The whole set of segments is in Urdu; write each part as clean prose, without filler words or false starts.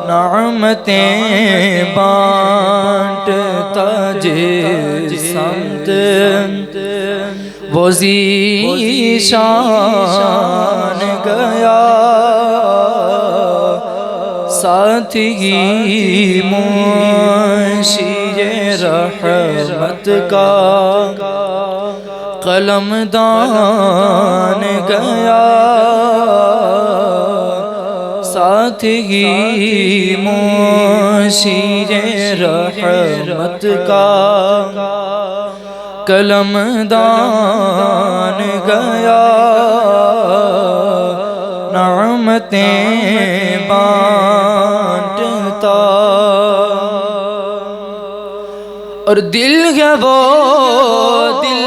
نعمتیں بانٹتا جس سمت وہ ذیشان گیا، ساتھ ہی منشی رحمت کا قلم دان گیا، ساتھ ہی منشی رحمت کا قلم دان گیا، نعمتیں بانٹتا۔ اور دل ہے وہ دل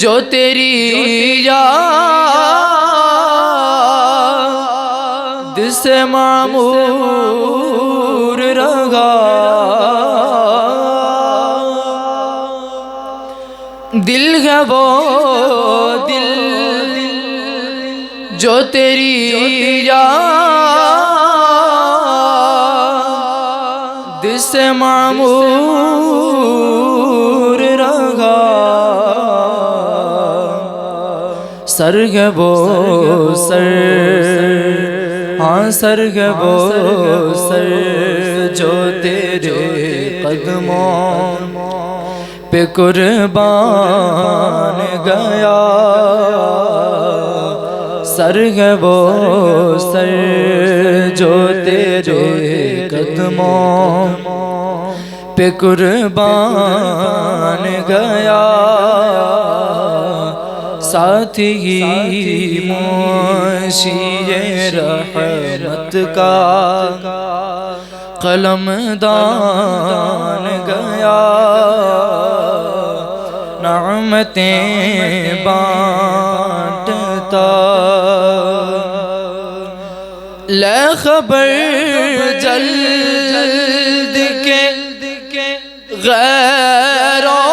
جو تیری یاد سے معمور رہا، دل ہے وہ دل جو تیری یاد سے معمور رہا، سر ہے وہ سر، ہاں سر ہے وہ سر جو تیرے قدموں پہ قربان گیا، سر ہے وہ سر جو تیرے قدموں پہ قربان گیا، ساتھ ہی منشی رحمت کا قلم دان گیا، نعمتیں بانٹتا۔ لے خبر جلد کے غیروں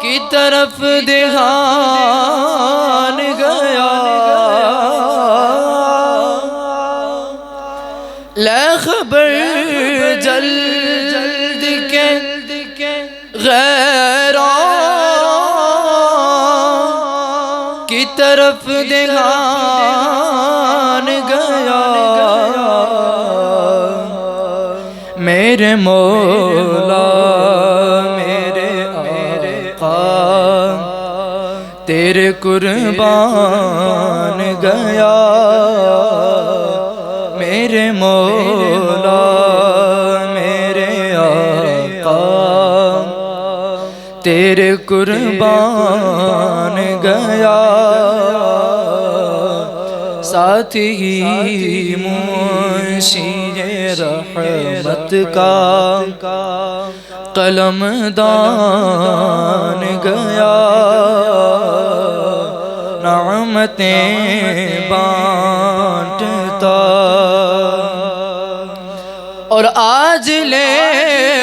کی طرف دھیان گیا، لے خبر جلد کے غیروں کی طرف دھیان گیا، میرے مولا میرے آقا تیرے قربان گیا، میرے مولا میرے آقا تیرے قربان گیا، ساتھ ہی منشی رحمت کا قلم دان گیا، نعمتیں بانٹتا۔ اور آج لے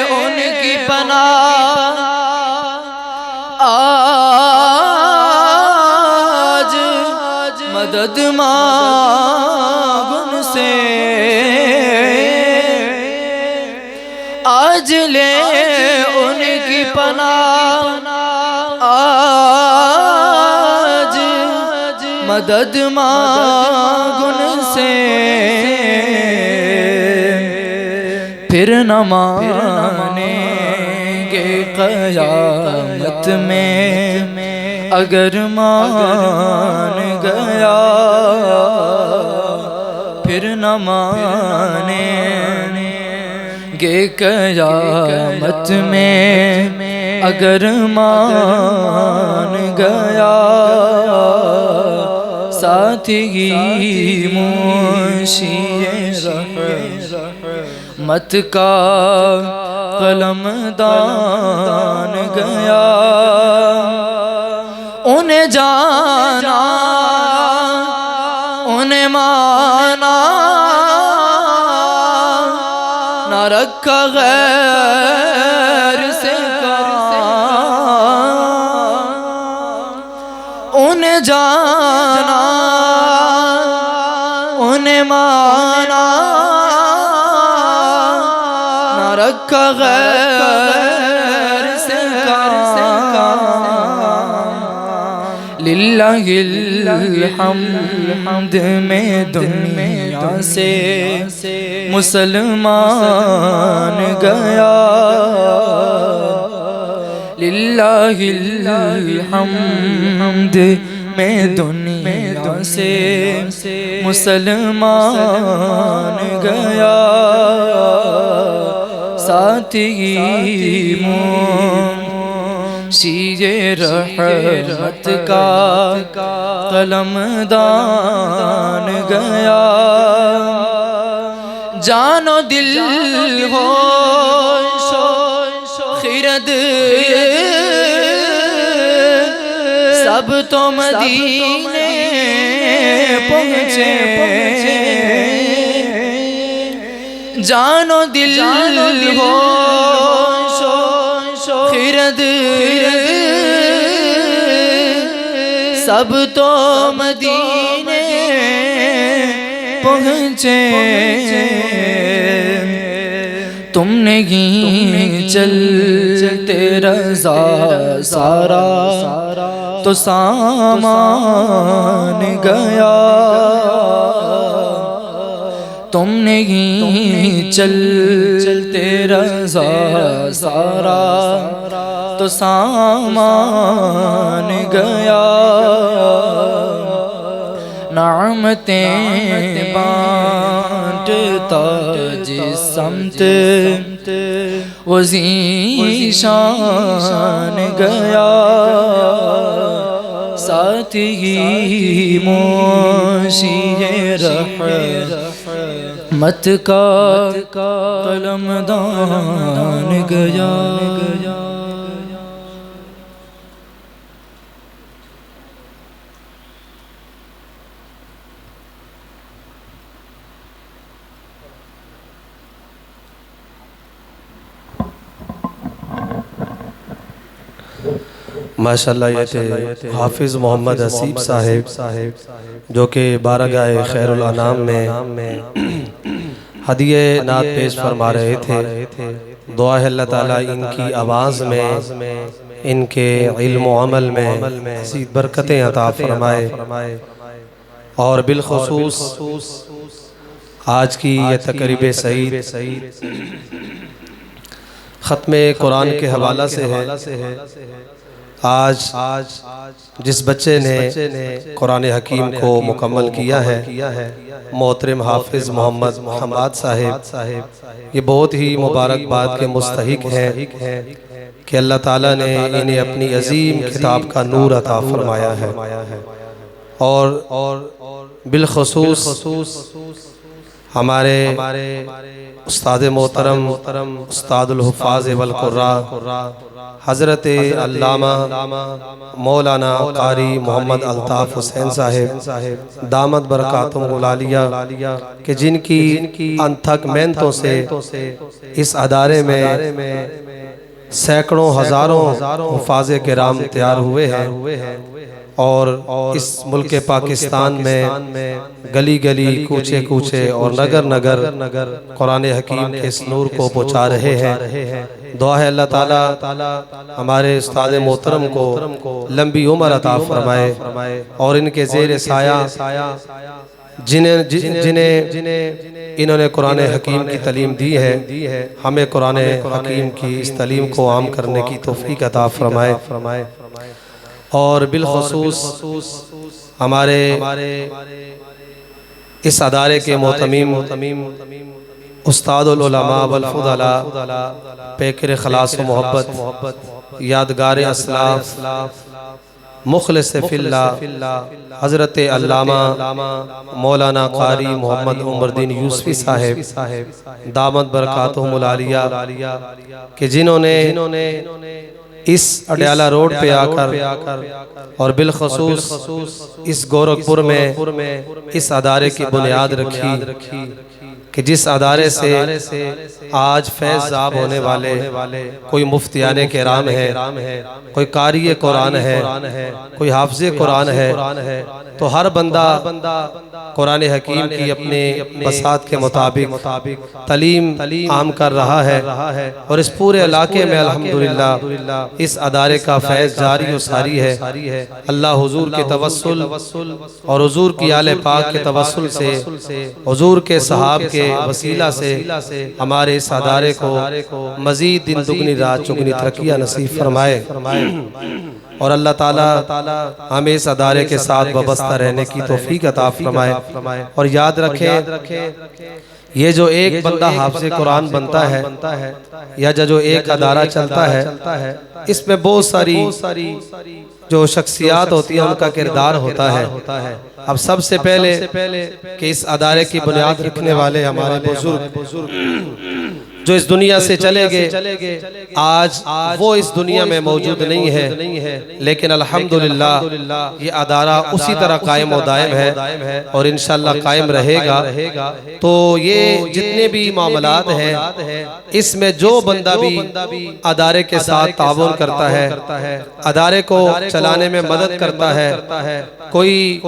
ان کی پناہ، آج مدد مانگ ان سے، آج لے ان کی پناہ، آج مدد مانگ ان سے، پھر نہ مانیں گے قیامت میں اگر مان گیا، پھر نہ مانیں گے قیامت میں اگر مان گیا، ساتھ ہی منشی رحمت کا قلم دان گیا، انہیں جانا انہیں مانا نہ رکھا غیر سے کام، انہیں جانا مانا نہ رکھا غیر سے کام للہ الحمد میں دنیا سے مسلمان گیا للہ الحمد میں دنیا سے مسلمان گیا ساتھی منشی رحمت کا قلم دان گیا جان و دل ہو خرد سب تو مدینے پہنچے جان و دل ہو خرد سب تو مدینے پہنچے تم نے ہی چلتے رضا سارا تو سامان گیا تم نے ہی چلتے رضا سارا تو سامان گیا نعمتیں بانٹتا جس سمت وہ ذیشان گیا ساتھی منشی رحمت کا قلم دان گیا ماشاءاللہ یہ تھے حافظ محمد حسیب صاحب جو کہ بارگاہ خیر الانام میں ہدیہ نعت پیش فرما رہے تھے دعا ہے اللہ تعالیٰ ان کی آواز میں ان کے علم و عمل میں مزید برکتیں عطا فرمائے اور بالخصوص آج کی یہ تقریب سعید ختم قرآن کے حوالہ سے ہے آج جس بچے نے قرآن حکیم کو مکمل کیا ہے محترم حافظ محمد حماد صاحب یہ بہت ہی مبارکباد کے مستحق ہیں کہ اللہ تعالیٰ نے انہیں اپنی عظیم کتاب کا نور عطا فرمایا ہے اور بالخصوص ہمارے استاد محترم استاد الحفاظ والقراء حضرت علامہ مولانا قاری محمد الطاف حسین صاحب دامت برکاتہم العالیہ کہ جن کی انتھک محنتوں سے اس ادارے میں سینکڑوں ہزاروں حفاظ کرام تیار ہوئے ہیں اور اس ملک پاکستان میں گلی گلی کوچے کوچے اور نگر نگر قرآن حکیم کے اس نور کو پہنچا رہے ہیں دعا ہے اللہ تعالیٰ ہمارے استاد محترم کو لمبی عمر عطا فرمائے اور ان کے زیر سایہ جنہیں انہوں نے قرآن حکیم کی تعلیم دی ہے ہمیں قرآن حکیم کی اس تعلیم کو عام کرنے کی توفیق عطا فرمائے اور بالخصوص ہمارے اس ادارے کے محتمیم استاد العلماء والفضلاء پیکر خلاص و محبت یادگار اسلاف مخلص فی اللہ حضرت علامہ مولانا قاری محمد عمر الدین یوسفی صاحب دامت برکاتہم العالیہ کہ جنہوں نے اس اڈیالہ روڈ پہ آ کر اور بالخصوص اس گورکھپور میں اس ادارے کی بنیاد رکھی کہ جس ادارے سے آج فیض یاب ہونے والے کوئی مفتیان کرام ہے، کوئی قاری قرآن ہے، کوئی حافظ قرآن ہے، تو ہر بندہ قرآن حکیم کی اپنے بساط کے مطابق تعلیم عام کر رہا ہے، اور اس پورے علاقے میں الحمدللہ اس ادارے کا فیض جاری و ساری ہے۔ اللہ حضور کے توسل اور حضور کی آل پاک کے توسل سے، حضور کے صحاب کے وسیلہ سے ہمارے اس ادارے کو مزید دن دگنی رات چگنی ترقیاں نصیب فرمائے، اور اللہ تعالیٰ ہمیں اس ادارے کے ساتھ وابستہ رہنے کی توفیق عطا فرمائے۔ اور یاد رکھیں، یہ جو ایک بندہ حافظ قرآن بنتا ہے یا جو ایک ادارہ چلتا ہے، اس میں بہت ساری جو شخصیات ہوتی ہیں ان کا کردار ہوتا ہے۔ اب سب سے پہلے کہ اس ادارے کی بنیاد رکھنے والے ہمارے بزرگ جو اس دنیا سے چلے گئے، آج وہ اس دنیا میں موجود نہیں ہے، لیکن الحمدللہ یہ ادارہ اسی طرح قائم و دائم ہے اور انشاءاللہ قائم رہے گا۔ تو یہ جتنے بھی معاملات ہیں، اس میں جو بندہ بھی ادارے کے ساتھ تعاون کرتا ہے، ادارے کو چلانے میں مدد کرتا ہے، کوئی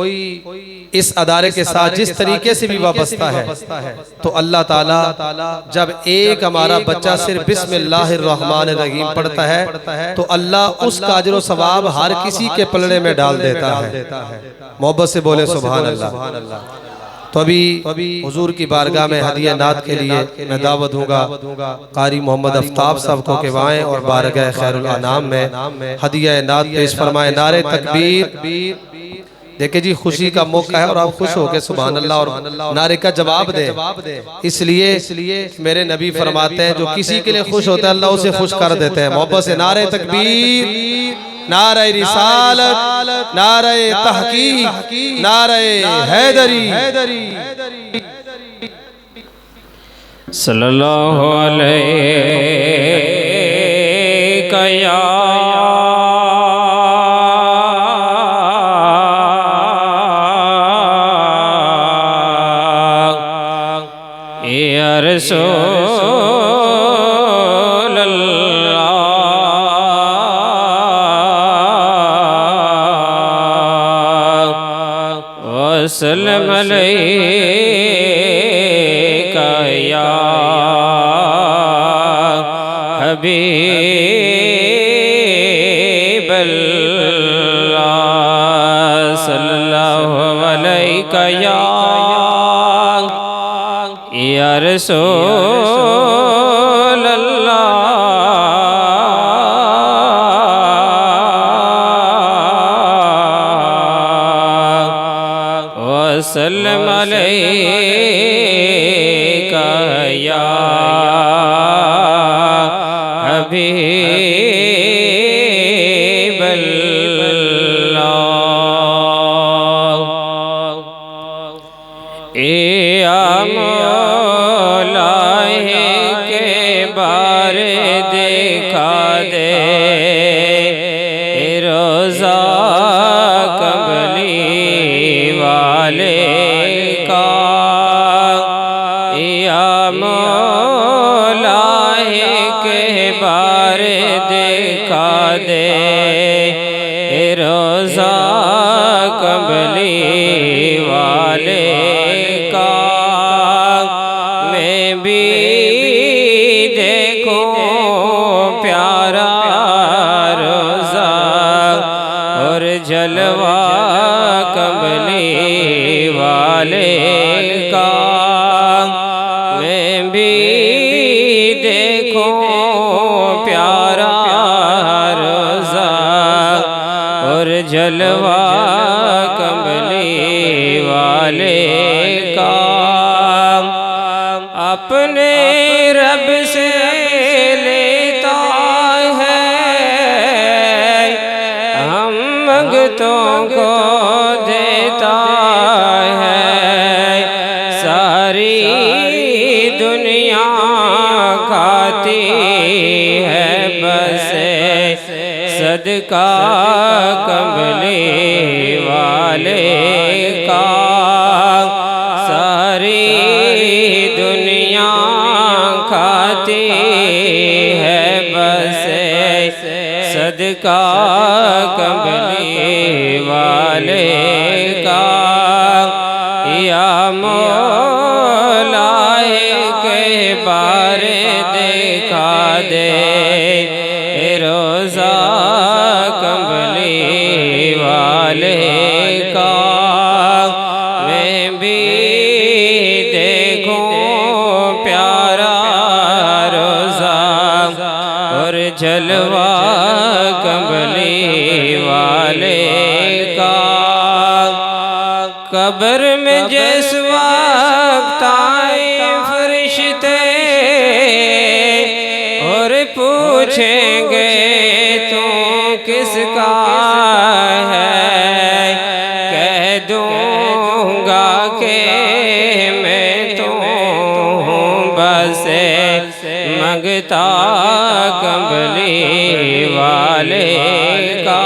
اس ادارے کے ساتھ جس طریقے سے بھی وابستہ ہے، تو اللہ تعالیٰ جب ایک ہمارا بچہ صرف بسم اللہ الرحمن الرحیم پڑھتا ہے تو اللہ اس کا اجر و ثواب ہر کسی کے پلڑے میں ڈال دیتا ہے۔ محبت سے بولے سبحان اللہ۔ تو ابھی حضور کی بارگاہ میں ہدیہ نعت کے لیے میں دعوت دوں گا قاری محمد آفتاب صاحب کو کہ وائیں اور بارگاہ خیر الانام میں ہدیہ نعت پیش فرمائیں۔ نعرہ تکبیر! دیکھیں جی، خوشی کا موقع ہے اور آپ خوش ہو کے سبحان اللہ اور نعرے کا جواب دیں۔ اس لیے میرے نبی فرماتے ہیں جو کسی کے لیے خوش ہوتا ہے اللہ اسے خوش کر دیتے ہیں۔ محبت سے نعرہ تکبیر، نعرہ رسالت، نعرہ تحقیق، نعرہ حیدری۔ صلی اللہ علیہ یا رسول اللہ، وسلم علیکہ یا حبیب اللہ، صلی اللہ علیکہ یا رسول اللہ، وسلم علیکہ یا حبیب اللہ۔ دکھا دے روزہ کملی والے کا، یا مولا کے بار دکھا دے روزہ کملی والے کا، میں بھی جلوہ کملی قبر میں جس وقت آئیں فرشتے اور پوچھیں گے تو کس کا ہے، کہہ دوں گا کہ میں تو ہوں بس منگتا کمبلی والے کا،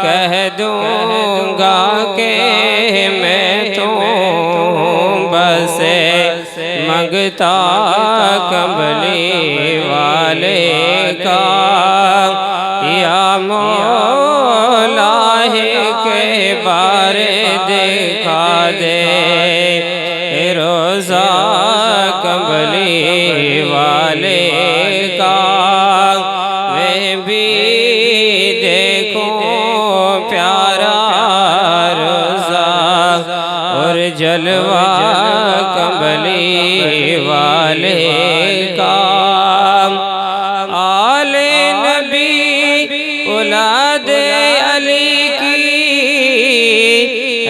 کہہ دوں گا کہ میں تو ہوں بس منگتا کمبلی والے کا، یا مولا کے بارے دکھا دے روزہ کمبلی والے کا، میں بھی دیکھوں پیارا روزہ اور جلوہ کمبلی والے کا، آل نبی اولاد علی کی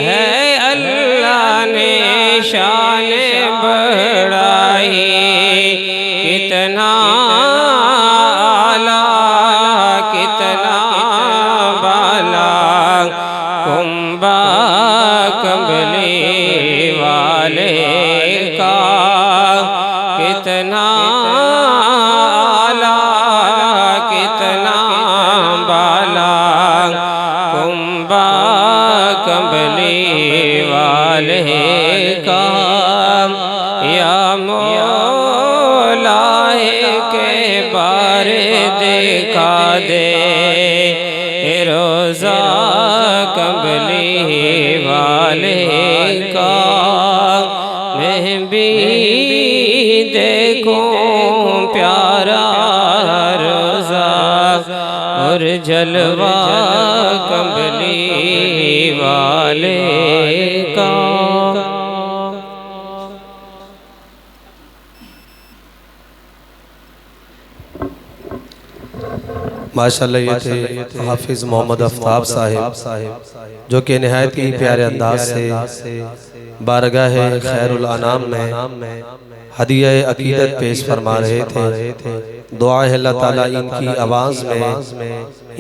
ہے اللہ نے شان بڑھائی، کتنا اعلیٰ کتنا بالا کنبہ کمبلی والے کا، کتنا اعلیٰ کتنا بالا کنبہ کمبلی والے کا، یا مولا کے بارے دکھا دے روزہ کمبلی والے کا، میں بھی دیکھوں پیارا روزہ اور جلوہ کمبلی والے کا۔ ماشاءاللہ یہ تھے حافظ محمد آفتاب صاحب، جو کہ نہایت ہی پیارے انداز سے بارگاہ خیر الانام میں ہدیہ عقیدت پیش فرما رہے تھے۔ دعا ہے اللہ تعالیٰ ان کی آواز میں،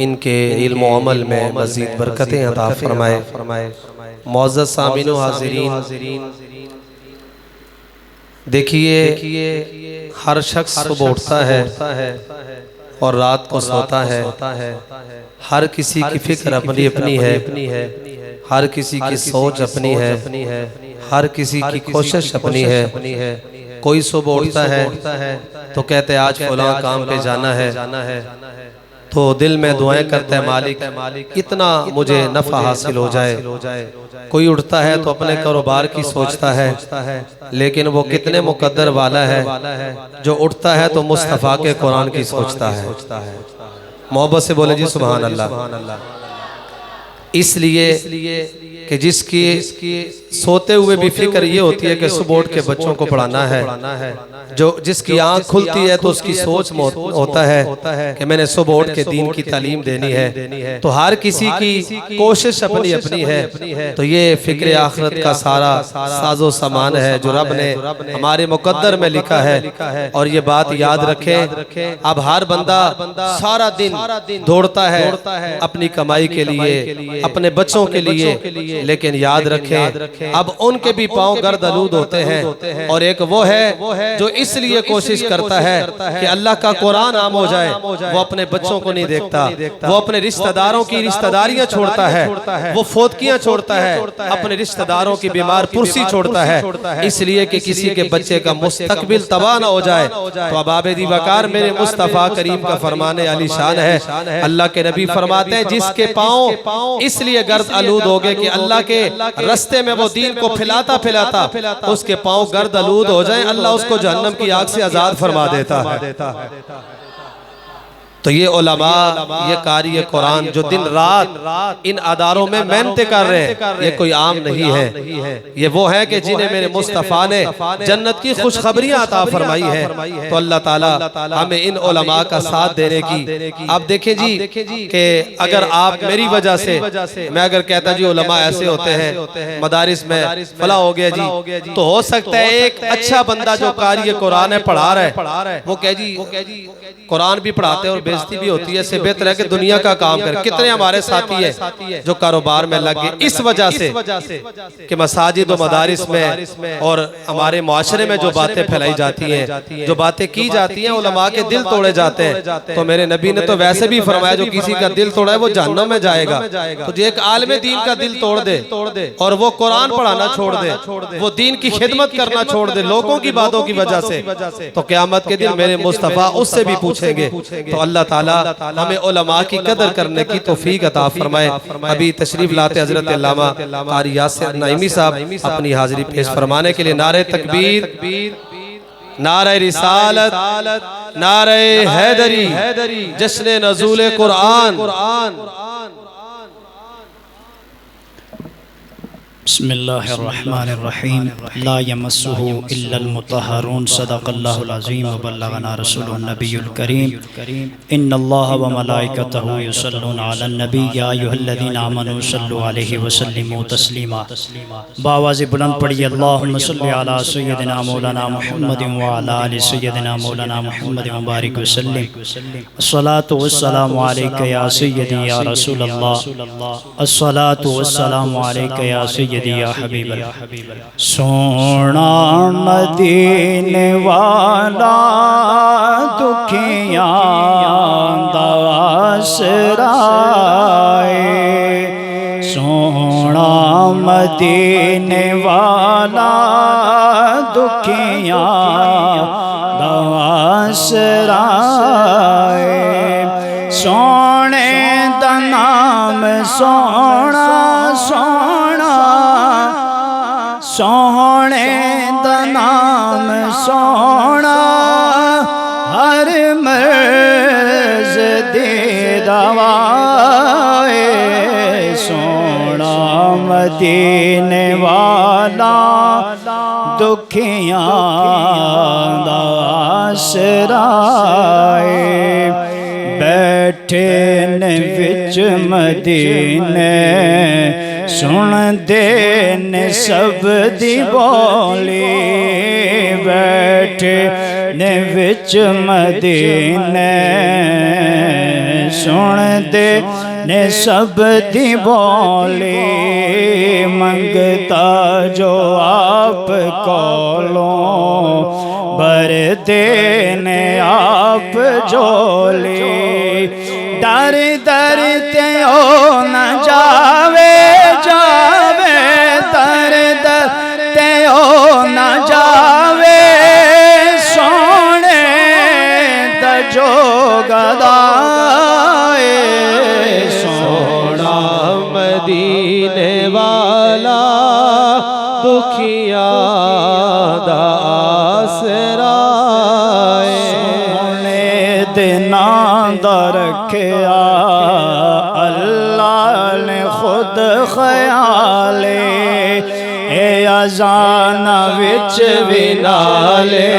ان کے علم و عمل میں مزید برکتیں عطا فرمائے۔ معزز سامعین و حاضرین، دیکھیے ہر شخص صبح اٹھتا ہے اور رات کو سوتا ہے، ہر کسی کی فکر اپنی اپنی ہے، ہر کسی کی سوچ اپنی ہے، ہر کسی کی کوشش اپنی ہے۔ کوئی صبح اٹھتا ہے تو کہتے ہیں آج فلاں کام پہ جانا ہے، تو دل میں دعائیں کرتا ہے مالک اتنا مجھے نفع حاصل ہو جائے۔ کوئی اٹھتا ہے تو اپنے کاروبار کی سوچتا ہے، لیکن وہ کتنے مقدر والا ہے جو اٹھتا ہے تو مصطفیٰ کے قرآن کی سوچتا ہے۔ محبت سے بولے جی سبحان اللہ۔ اس لیے کہ جس کی سوتے ہوئے بھی فکر یہ ہوتی ہے کہ صبح اٹھ کے بچوں کو پڑھانا ہے، جس کی آنکھ کھلتی ہے تو اس کی سوچ ہوتا ہے کہ میں نے صبح اٹھ کے دین کی تعلیم دینی ہے، تو ہر کسی کی کوشش اپنی اپنی ہے۔ تو یہ فکر آخرت کا سارا ساز و سامان ہے جو رب نے ہمارے مقدر میں لکھا ہے، اور یہ بات یاد رکھیں، اب ہر بندہ سارا دن دوڑتا ہے اپنی کمائی کے لیے، اپنے بچوں کے لیے، لیکن یاد رکھیں اب ان کے بھی پاؤں گرد آلود ہوتے ہیں، اور ایک وہ ہے جو اس لیے کوشش کرتا ہے کہ اللہ کا قرآن عام ہو جائے، وہ اپنے بچوں کو نہیں دیکھتا، وہ اپنے رشتہ داروں کی رشتہ داریاں چھوڑتا ہے، وہ فوتکیاں چھوڑتا ہے، اپنے رشتہ داروں کی بیمار پرسی چھوڑتا ہے، اس لیے کہ کسی کے بچے کا مستقبل تباہ نہ ہو جائے۔ تو اب عابدی وقار میرے مصطفیٰ کریم کا فرمانے علی شان ہے، اللہ کے نبی فرماتے ہیں جس کے پاؤں اس لیے گرد آلود ہو گئے کہ اللہ کے رستے میں وہ دین کو پھیلاتا اس کے پاؤں گرد آلود ہو جائیں، اللہ اس کو جہنم کی آگ سے آزاد فرما دیتا ہے۔ تو یہ علماء، یہ قاری قرآن جو دن رات ان اداروں میں محنتیں کر رہے ہیں، یہ کوئی عام نہیں ہے، یہ وہ ہے کہ جنہیں میرے مصطفیٰ نے جنت کی خوشخبریاں عطا فرمائی ہے۔ تو اللہ تعالیٰ ہمیں ان علماء کا ساتھ دینے کی، آپ دیکھیں جی کہ اگر آپ میری وجہ سے، میں اگر کہتا جی علماء ایسے ہوتے ہیں مدارس میں فلاں ہو گیا جی، تو ہو سکتا ہے ایک اچھا بندہ جو قاری قرآن ہے پڑھا رہا ہے، وہ کہے جی قرآن بھی پڑھاتے اور بیزتی بھی ہوتی ہے، اس سے بہتر ہے کہ دنیا کا کام کرے۔ کتنے ہمارے ساتھی ہیں جو کاروبار میں لگ گئے اس وجہ سے کہ مساجد و مدارس میں اور ہمارے معاشرے میں جو باتیں پھیلائی جاتی ہیں، جو باتیں کی جاتی ہیں، علماء کے دل توڑے جاتے ہیں۔ تو میرے نبی نے تو ویسے بھی فرمایا جو کسی کا دل توڑا ہے وہ جہنم میں جائے گا۔ تو جو ایک عالم دین کا دل توڑ دے اور وہ قرآن پڑھانا چھوڑ دے، وہ دین کی خدمت کرنا چھوڑ دے لوگوں کی باتوں کی وجہ سے، تو قیامت کے دن میرے مصطفیٰ اس سے بھی پوچھیں گے۔ تو اللہ تعالیٰ ہمیں علماء کی قدر کرنے کی توفیق عطا فرمائے۔ ابھی تشریف لاتے حضرت علامہ قاری یاسر نعیمی صاحب اپنی حاضری پیش فرمانے کے لیے نعرہ تکبیر، نعرہ رسالت، نعرہ حیدری، جشن نزول قرآن۔ بسم اللہ الرحمن الرحیم لا یمسہ الا المطہرون صدق اللہ العظیم وبلغنا رسول النبی الکریم ان اللہ وملائکتہ یصلون علی النبی یا ایھا الذین آمنوا صلوا علیہ وسلموا تسلیما۔ بآواز بلند پڑھی اللہم صلی علی سیدنا مولانا محمد وعلی آل سیدنا مولانا محمد مبارک وسلم۔ الصلاة والسلام علیک یا سیدی یا رسول اللہ، الصلاة والسلام علیک یا سیدی یا حبیب اللہ۔ سونا مدینے والا دکھیاں دا آسرا ہے، سونا مدینے والا دکھیاں دا آسرا ہے، سونے دا نام سونا سونا، سونے دا نام سونا، ہر مرض دی دوا ہے، سونا مدینے والا دکھیاں دا آسرا ہے، بیٹھے نے وچ مدینے سن دے نے سب دی بولی، بیٹھے نے وچ مدینے سن دے نے سب دی بولی، منگتا جو آپ کولوں بر دینے آپ جولی، در در تے او نہ جاوے جاوے، در در تے او نہ جاوے، سونے دا جو گدائے، سونا مدینے والا دکھیاں دا آسرا ہے، سونے دناں دا رکھیا اللہ نے خود خیالے، اے اذان وچ وی نالے،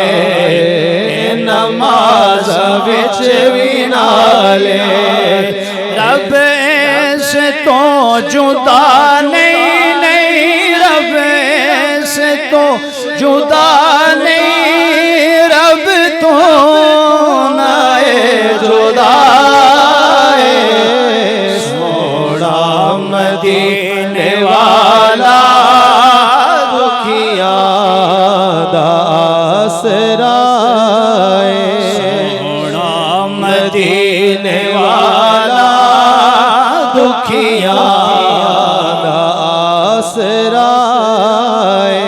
اے نماز وچ وی نالے، رب اس تو جدا نہیں، نہیں رب اس تو جدا نہیں، رب تو نہ جدا ہے، سونا مدینے والا دکھیاں دا آسرا ہے، سونا مدینے والا دکھیاں دا آسرا ہے۔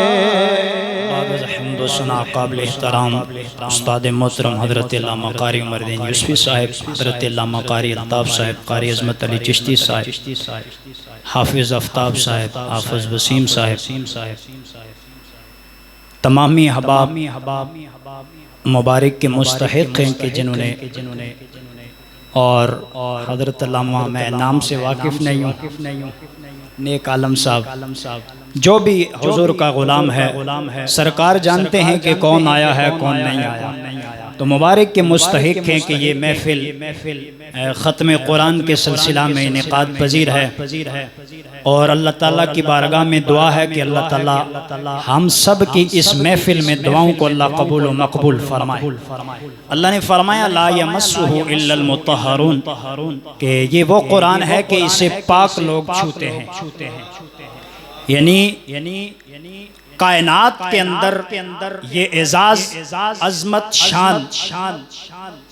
قابل حمد و ثنا قابل احترام استاد محترم حضرت علامہ قاری عمر الدین یوسفی صاحب، حضرت علامہ قاری الطاف صاحب، قاری عظمت علی چشتی صاحب، حافظ آفتاب صاحب، حافظ وسیم صاحب، تمامی احباب مبارک کے مستحق ہیں کہ جنہوں نے اور حضرت علامہ میں نام سے واقف نہیں ہوں، نیک عالم صاحب جو بھی حضور کا غلام ہے، سرکار جانتے ہیں کہ کون آیا ہے کون نہیں آیا، تو مبارک کے مستحق ہیں کہ یہ محفل ختم قرآن کے سلسلہ میں انعقاد پذیر ہے، اور اللہ تعالیٰ کی بارگاہ میں دعا ہے کہ اللہ تعالیٰ ہم سب کی اس محفل میں دعاؤں کو اللہ قبول و مقبول فرمائے۔ اللہ نے فرمایا لا یمسہ الا المطہرون، کہ یہ وہ قرآن ہے کہ اسے پاک لوگ چھوتے ہیں، یعنی کائنات کے اندر یہ اعزاز، عظمت، شان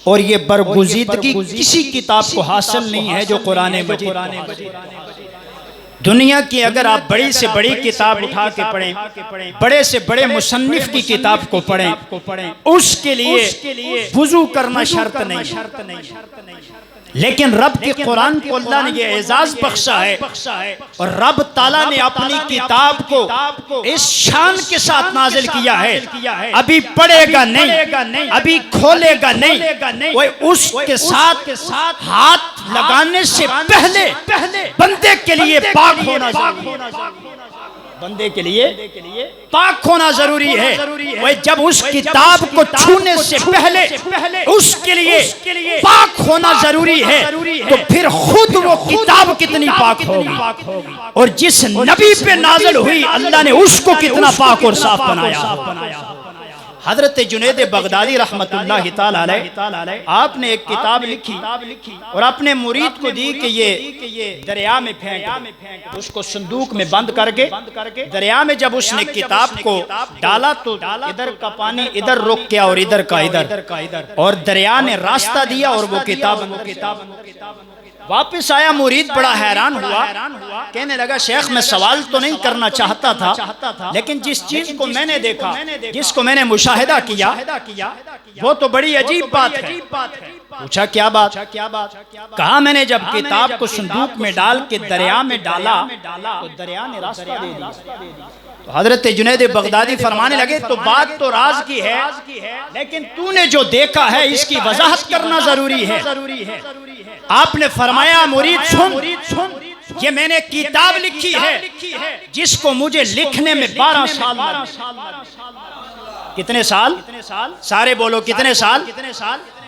اور یہ برگزیدگی کسی کتاب کو حاصل نہیں ہے جو قرآن مجید۔ دنیا کی اگر آپ بڑی سے بڑی کتاب اٹھا کے پڑھیں، بڑے سے بڑے مصنف کی کتاب کو پڑھیں، اس کے لیے وضو کرنا شرط نہیں، لیکن رب کے قرآن کو اللہ نے یہ اعزاز بخشا ہے، اور رب تعالیٰ نے اپنی کتاب کو اس شان کے ساتھ نازل کیا ہے، ابھی پڑھے گا نہیں، ابھی کھولے گا نہیں، وہ اس کے ساتھ ہاتھ لگانے سے پہلے بندے کے لیے پاک ہونا ضروری ہے، بندے کے لیے پاک ہونا ضروری ہے۔ وہ جب اس کتاب کو چھونے سے پہلے اس کے لیے پاک ہونا ضروری ہے، تو پھر خود وہ کتاب کتنی پاک ہوگی، اور جس نبی پہ نازل ہوئی اللہ نے اس کو کتنا پاک اور صاف بنایا۔ حضرت جنید بغدادی رحمت اللہ تعالی علیہ، آپ نے ایک کتاب لکھی اور اپنے مرید کو دی کہ یہ دریا میں پھینک، اس کو صندوق میں بند کر کے دریا میں جب اس نے کتاب کو ڈالا تو ادھر کا پانی ادھر رک گیا اور ادھر کا ادھر، اور دریا نے راستہ دیا اور وہ کتاب واپس آیا۔ مرید بڑا حیران ہوا، کہنے لگا شیخ میں سوال تو نہیں کرنا چاہتا تھا، لیکن جس چیز کو میں نے دیکھا، جس کو میں نے مشاہدہ کیا، وہ تو بڑی عجیب بات ہے۔ پوچھا کیا بات؟ کہا میں نے جب کتاب کو صندوق میں ڈال کے دریا میں ڈالا تو دریا نے راستہ دے دیا۔ تو حضرت جنید بغدادی فرمانے لگے تو بات تو راز کی ہے، لیکن تو نے جو دیکھا ہے اس کی وضاحت کرنا ضروری ہے۔ آپ نے فرمایا مرید سن، یہ میں نے کتاب لکھی ہے جس کو مجھے لکھنے میں 12 سال لگے۔ کتنے سال؟ سارے بولو کتنے سال؟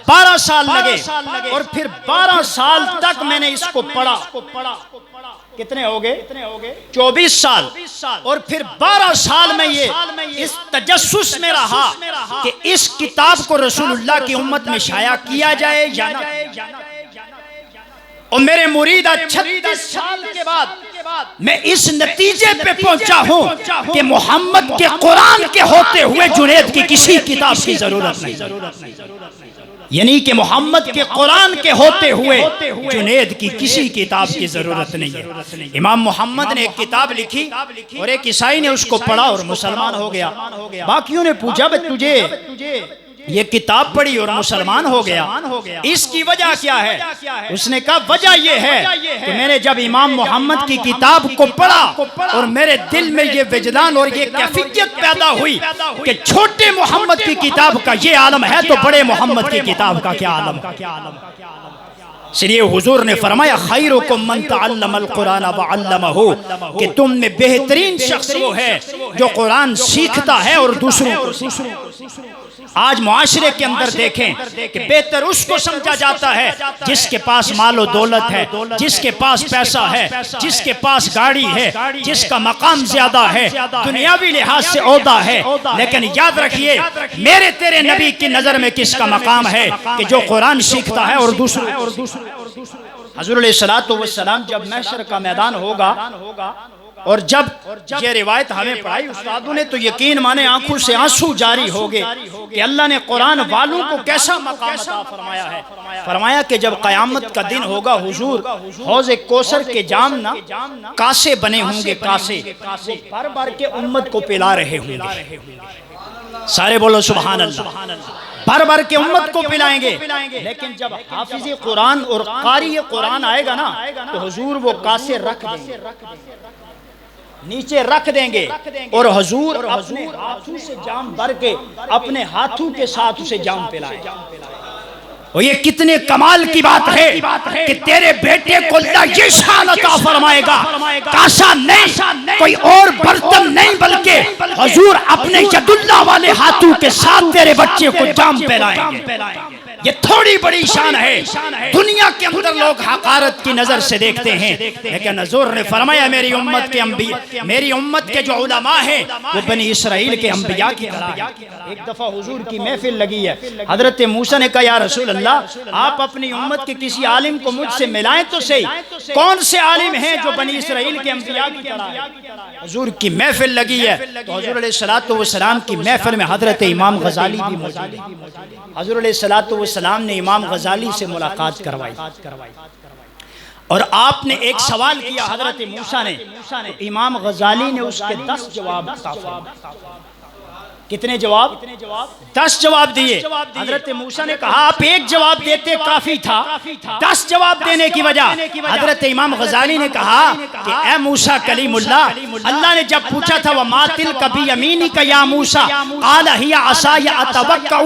12 سال لگے، اور پھر 12 سال تک میں نے اس کو پڑھا۔ کتنے ہو گئے؟ 24 سال، اور پھر 12 سال میں یہ اس تجسس میں رہا کہ اس کتاب کو رسول اللہ کی امت میں شائع کیا جائے یا نہ۔ اور میرے مرید 36 سال کے بعد میں اس نتیجے پہ پہنچا ہوں کہ محمد کے قرآن کے ہوتے ہوئے جنید کی کسی کتاب کی ضرورت نہیں، یعنی کہ محمد کے قرآن کے ہوتے ہوئے جنید کی کسی کتاب کی ضرورت نہیں ہے۔ امام محمد نے ایک کتاب لکھی اور ایک عیسائی نے اس کو پڑھا اور مسلمان ہو گیا۔ باقیوں نے پوچھا بھئی تجھے یہ کتاب پڑھی اور مسلمان ہو گیا، اس کی وجہ کیا ہے؟ اس نے کہا وجہ یہ ہے کہ میں نے جب امام محمد کی کتاب کو پڑھا اور میرے دل میں یہ وجدان اور یہ کیفیت پیدا ہوئی کہ چھوٹے محمد کی کتاب کا یہ عالم ہے تو بڑے محمد کی کتاب کا کیا عالم۔ اس لیے حضور نے فرمایا خیرکم من تعلم القرآن وعلمہ، کہ تم میں بہترین شخص وہ ہے جو قرآن سیکھتا ہے اور دوسروں کو۔ آج معاشرے کے اندر دیکھیں کہ بہتر اس کو سمجھا جاتا ہے جس کے پاس مال و دولت ہے، جس کے پاس پیسہ ہے، جس کے پاس گاڑی ہے، جس کا مقام زیادہ ہے، دنیاوی لحاظ سے عہدہ ہے۔ لیکن یاد رکھیے میرے تیرے نبی کی نظر میں کس کا مقام ہے کہ جو قرآن سیکھتا ہے اور دوسروں۔ حضور علیہ السلام جب محشر کا میدان ہوگا اور جب یہ روایت ہمیں پڑھائی استادوں نے تو یقین مانے آنکھوں سے آنسو جاری ہو گئے کہ اللہ نے قرآن والوں کو کیسا مقام عطا فرمایا ہے۔ فرمایا کہ جب قیامت کا دن ہوگا حضور حوض کوثر کے جام نہ کاسے بنے ہوں گے، کاسے بھر بھر کے امت کو پلا رہے ہوں گے۔ سارے بولو سبحان اللہ۔ بھر بھر کے امت کو پلائیں گے، لیکن جب حافظ قرآن اور قاری قرآن آئے گا نا تو حضور وہ کاسے رکھ دیں گے، نیچے رکھ دیں گے، اور حضور اپنے ہاتھوں سے جام بھر کے اپنے ہاتھوں کے ساتھ اسے جام پلائیں۔ اور یہ کتنے کمال کی بات ہے کہ تیرے بیٹے کو اللہ یہ شان عطا فرمائے گا، کاشا نہیں، کوئی اور برتن نہیں، بلکہ حضور اپنے ید اللہ والے ہاتھوں کے ساتھ تیرے بچے کو جام پہنائیں گے۔ یہ تھوڑی بڑی شان ہے، دنیا کے اندر لوگ حقارت کی نظر سے دیکھتے ہیں، لیکن حضور نے فرمایا میری امت کے انبیاء، میری امت کے جو علماء ہیں وہ بنی اسرائیل کے انبیاء کی طرح ہیں۔ ایک دفعہ حضور کی محفل لگی ہے، حضرت موسیٰ نے کہا یا رسول اللہ آپ اپنی امت کے کسی عالم کو مجھ سے ملائیں تو صحیح، کون سے عالم ہیں جو بنی اسرائیل کے انبیاء کی طرح ہیں؟ حضور کی محفل لگی ہے تو حضور علیہ السلام کی محفل میں حضرت امام غزالی بھی موجود ہے۔ حضور علیہ السلام نے امام غزالی سے ملاقات کروائی اور آپ نے ایک سوال کیا حضرت موسیٰ نے، امام غزالی نے اس کے 10 جواب عطا فرمائے۔ کتنے جواب؟ 10 جواب دیے۔ حضرت موسیٰ نے کہا آپ ایک جواب دیتے کافی تھا، 10 جواب دینے کی وجہ۔ حضرت امام غزالی نے کہا کہ اے موسیٰ کلیم اللہ، اللہ نے جب پوچھا تھا وَمَا تِلْكَ بِيَمِينِكَ يَا مُوسَى قَالَ هِيَ عَصَايَ أَتَوَكَّأُ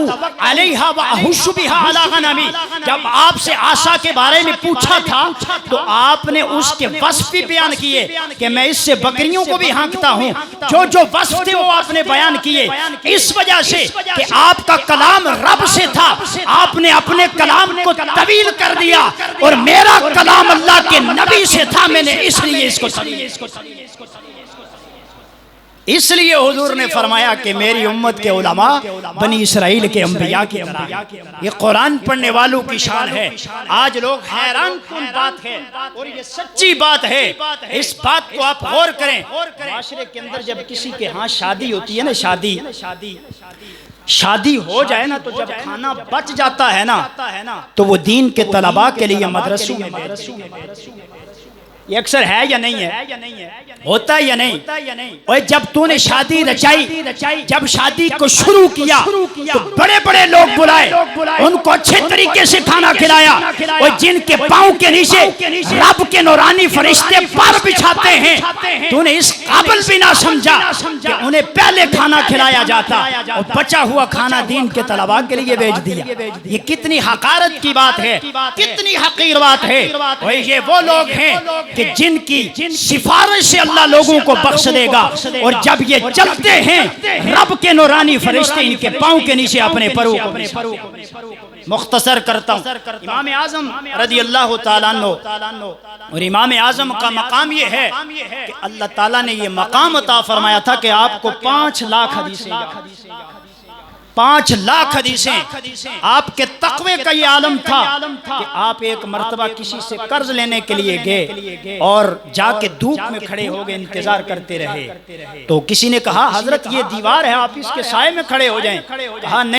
عَلَيْهَا وَأَهُشُّ بِهَا عَلَى غَنَمِي، جب آپ سے عصا کے بارے میں پوچھا تھا تو آپ نے اس کے وصف بھی بیان کیے کہ میں اس سے بکریوں کو بھی ہانکتا ہوں، جو وصف تھے وہ آپ نے بیان کیے۔ اس وجہ سے کہ آپ کا کلام رب سے تھا، آپ نے اپنے کلام کو طویل کر دیا، اور میرا کلام اللہ کے نبی سے تھا، میں نے اس لیے اس کو اس لیے حضور نے فرمایا کہ میری امت کے علماء بنی اسرائیل کے انبیاء کی طرح۔ یہ قرآن پڑھنے والوں کی شان ہے۔ آج لوگ حیران کن بات ہے اور یہ سچی بات ہے، اس بات کو آپ غور کریں۔ معاشرے کے اندر جب کسی کے ہاں شادی ہوتی ہے نا، شادی ہو جائے نا، تو جب کھانا بچ جاتا ہے نا تو وہ دین کے طلباء کے لیے مدرسوں میں یہ اکثر ہے یا نہیں ہے؟ ہوتا ہے یا نہیں؟ اور جب تو نے شادی رچائی، جب شادی کو شروع کیا تو بڑے بڑے لوگ بلائے، ان کو اچھے طریقے سے کھانا کھلایا، اور جن کے پاؤں کے نیچے رب کے نورانی فرشتے پر بچھاتے ہیں، تو نے اس قابل بھی نہ سمجھا کہ انہیں پہلے کھانا کھلایا جاتا اور بچا ہوا کھانا دین کے طلباء کے لیے بھیج دیا۔ یہ کتنی حقارت کی بات ہے، کتنی حقیر بات ہے۔ اور یہ وہ لوگ ہیں کہ جن کی سفارش سے اللہ لوگوں کو بخش دے گا، اور جب یہ چلتے ہیں رب کے نورانی فرشتے ان کے پاؤں کے نیچے اپنے پروں کو۔ مختصر کرتا ہوں، امام اعظم رضی اللہ تعالیٰ عنہ، اور امام اعظم کا مقام یہ ہے کہ اللہ تعالیٰ نے یہ مقام عطا فرمایا تھا کہ آپ کو 5 لاکھ حدیثیں، 5 لاکھ حدیثیں۔ آپ کے تقوی کا یہ عالم تھا کہ آپ ایک مرتبہ کسی سے قرض لینے کے لیے گئے اور جا کے دھوپ میں کھڑے ہو گئے، انتظار کرتے رہے، تو کسی نے کہا حضرت یہ دیوار ہے، آپ اس کے سائے میں کھڑے ہو جائیں۔ کہا نہیں